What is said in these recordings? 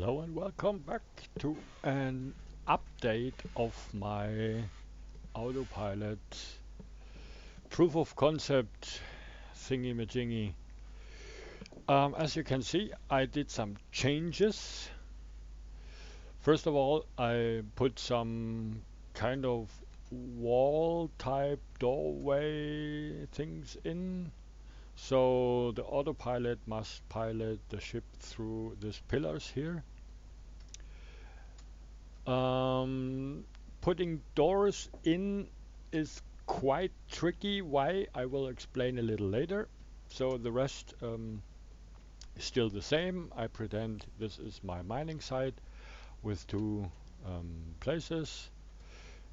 Hello and welcome back to an update of my Autopilot proof of concept thingy-majingy. As you can see, I did some changes. First of all, I put some kind of wall type doorway things in. So the autopilot must pilot the ship through these pillars here. Um, Putting doors in is quite tricky. Why? I will explain a little later. So the rest is still the same. I pretend this is my mining site with two places.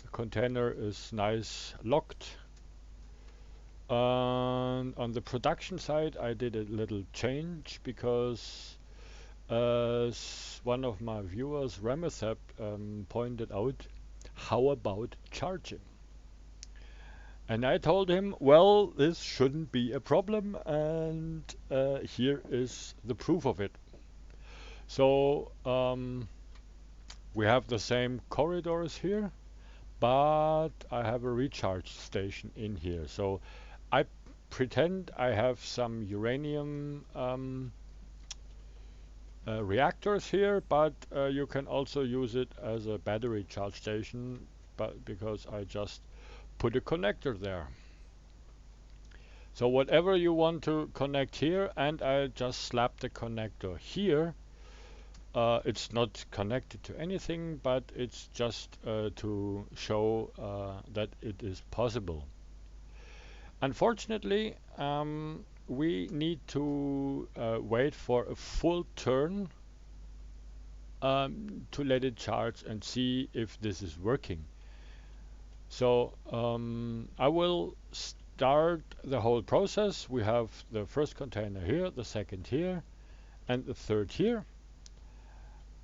The container is nice locked. On the production side, I did a little change because as one of my viewers, Ramethep, pointed out, how about charging? And I told him, well, this shouldn't be a problem, and here is the proof of it. So we have the same corridors here, but I have a recharge station in here. So I pretend I have some uranium reactors here, but you can also use it as a battery charge station, but because I just put a connector there. So whatever you want to connect here, and I just slap the connector here. It's not connected to anything, but it's just to show that it is possible. Unfortunately, we need to wait for a full turn to let it charge and see if this is working. So I will start the whole process. We have the first container here, the second here, and the third here.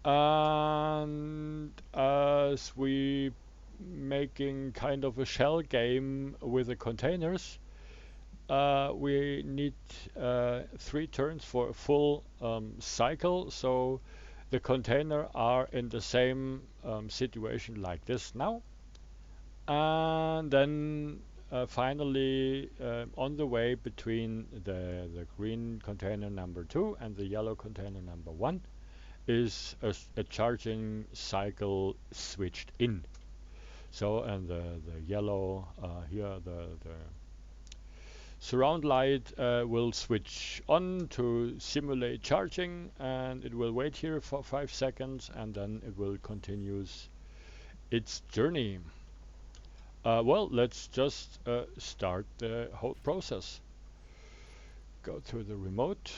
And as we making kind of a shell game with the containers, we need 3 turns for a full cycle. So the container are in the same situation like this now. And then finally, on the way between the green container number 2 and the yellow container number 1 is a charging cycle switched in. So, and the yellow here, the surround light will switch on to simulate charging, and it will wait here for 5 seconds, and then it will continue its journey. Well, let's just start the whole process. Go to the remote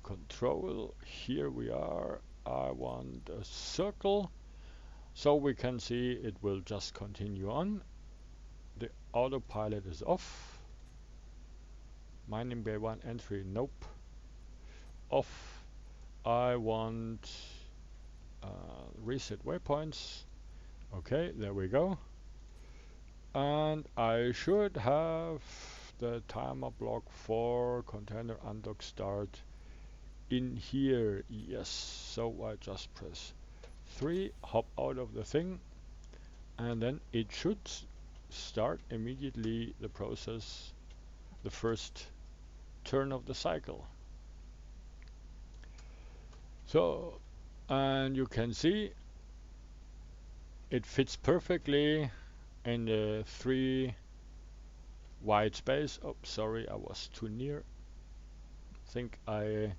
control. Here we are. I want a circle, so we can see it will just continue on. The autopilot is off. Mining bay 1 entry, nope. Off. I want reset waypoints. Okay, there we go. And I should have the timer block for container undock start in here. Yes, so I just press 3, hop out of the thing, and then it should start immediately the process, the first turn of the cycle. So, and you can see it fits perfectly in the 3 white space. Oh, sorry, I was too near. Think I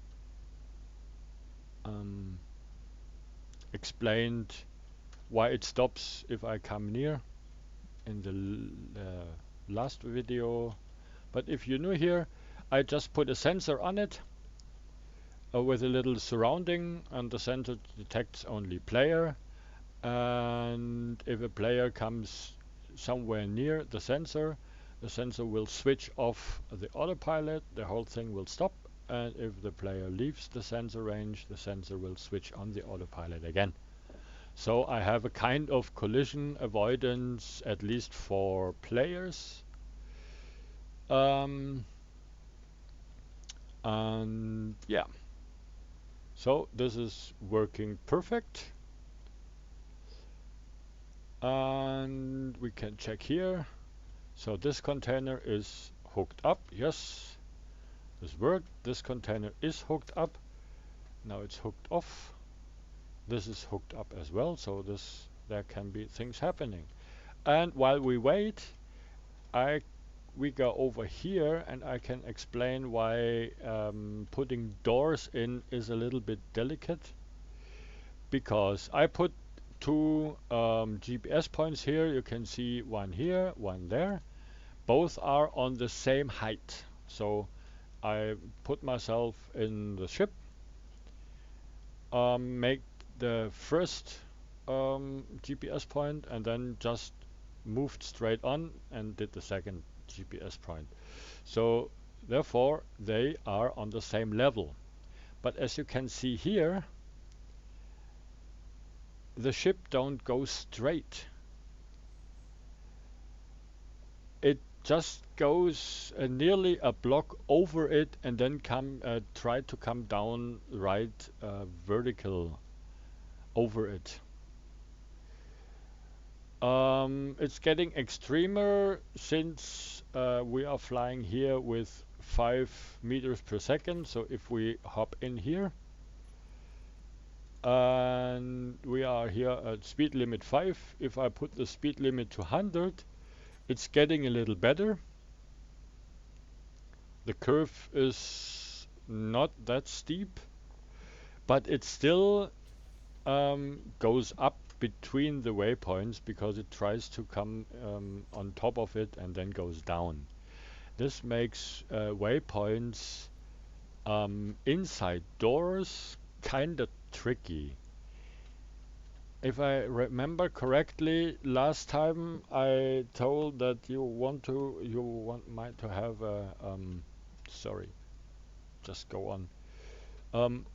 explained why it stops if I come near in the last video. But if you're new here, I just put a sensor on it with a little surrounding, and the sensor detects only player. And if a player comes somewhere near the sensor will switch off the autopilot, the whole thing will stop, and if the player leaves the sensor range, the sensor will switch on the autopilot again. So I have a kind of collision avoidance, at least for players. And yeah, So this is working perfect. And we can check here. So this container is hooked up. Yes, this worked. This container is hooked up. Now it's hooked off. This is hooked up as well. So there can be things happening. And while we wait, we go over here and I can explain why putting doors in is a little bit delicate, because I put two GPS points here. You can see one here, one there. Both are on the same height. So I put myself in the ship, make the first GPS point, and then just moved straight on and did the second GPS point. So therefore they are on the same level. But as you can see here, the ship don't go straight. It just goes nearly a block over it and then try to come down right vertical over it. It's getting extremer since we are flying here with 5 meters per second. So if we hop in here and we are here at speed limit 5, if I put the speed limit to 100, it's getting a little better. The curve is not that steep, but it still goes up between the waypoints because it tries to come on top of it and then goes down. This makes waypoints inside doors kind of tricky. If I remember correctly, last time I told that you might to have a sorry, just go on. Um,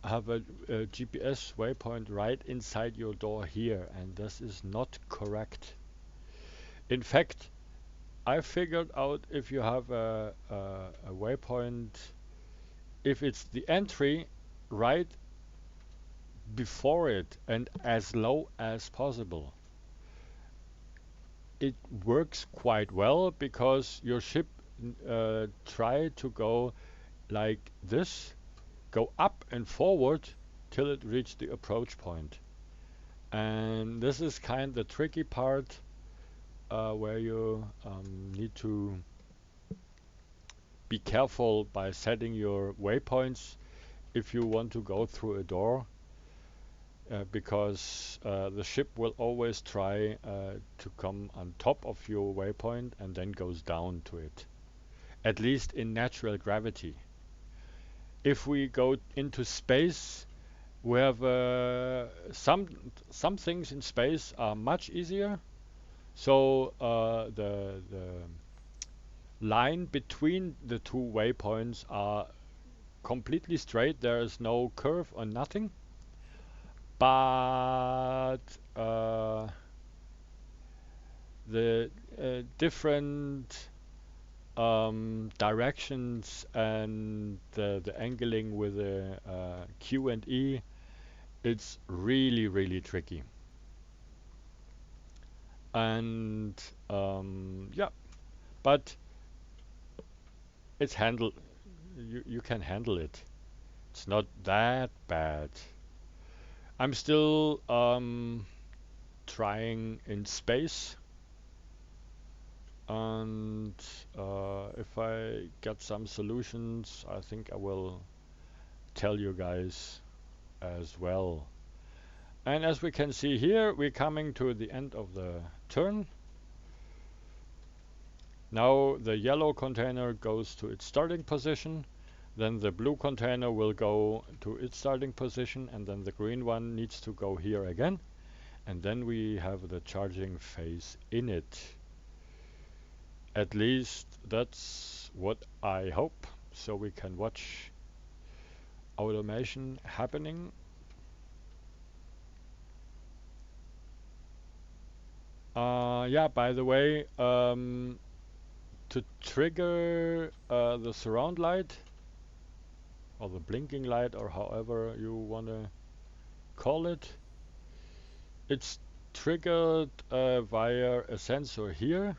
have a GPS waypoint right inside your door here, and this is not correct. In fact, I figured out if you have a waypoint, if it's the entry right before it and as low as possible, it works quite well because your ship try to go like this, go up and forward till it reaches the approach point. And this is kind of the tricky part where you need to be careful by setting your waypoints if you want to go through a door, because the ship will always try to come on top of your waypoint and then goes down to it, at least in natural gravity. If we go into space, we have some things in space are much easier. So the line between the two waypoints are completely straight. There is no curve or nothing. But the different directions and the angling with the Q and E, it's really, really tricky. And yeah, but it's handled. You can handle it. It's not that bad. I'm still trying in space, and if I get some solutions, I think I will tell you guys as well. And as we can see here, we're coming to the end of the turn. Now the yellow container goes to its starting position, then the blue container will go to its starting position, and then the green one needs to go here again, and then we have the charging phase in it. At least that's what I hope, so we can watch automation happening. Yeah, by the way, to trigger the surround light, or the blinking light, or however you want to call it. It's triggered via a sensor here,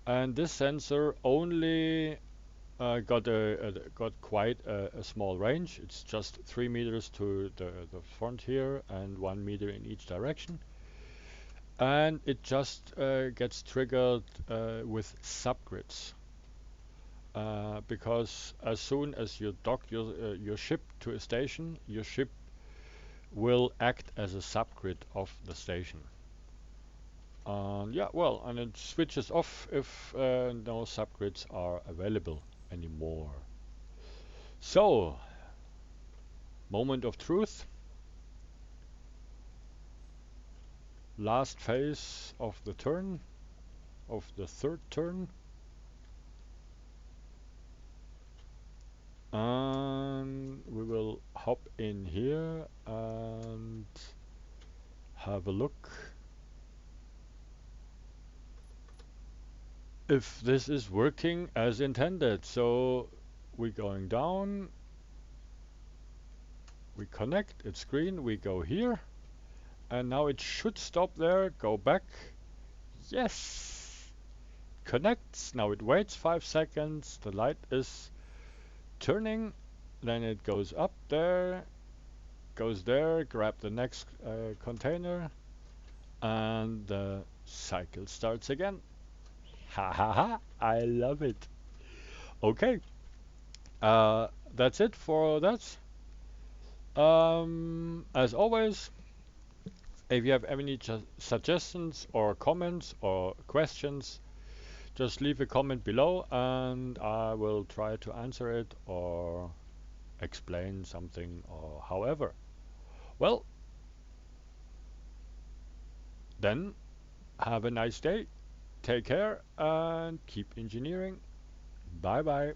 and this sensor only got quite a small range. It's just 3 meters to the front here and 1 meter in each direction. And it just gets triggered with subgrids. Because as soon as you dock your ship to a station, your ship will act as a subgrid of the station. Yeah, well, and it switches off if no subgrids are available anymore. So, moment of truth, last phase of the turn, of the third turn. And we will hop in here and have a look if this is working as intended. So we're going down, we connect, it's green, we go here, and now it should stop there, go back. Yes! Connects, now it waits 5 seconds, the light is turning, then it goes up there, goes there, grab the next container, and the cycle starts again. Ha ha ha, I love it. Okay, that's it for that. As always, if you have any suggestions or comments or questions, just leave a comment below and I will try to answer it or explain something or however. Well, then have a nice day, take care and keep engineering. Bye bye.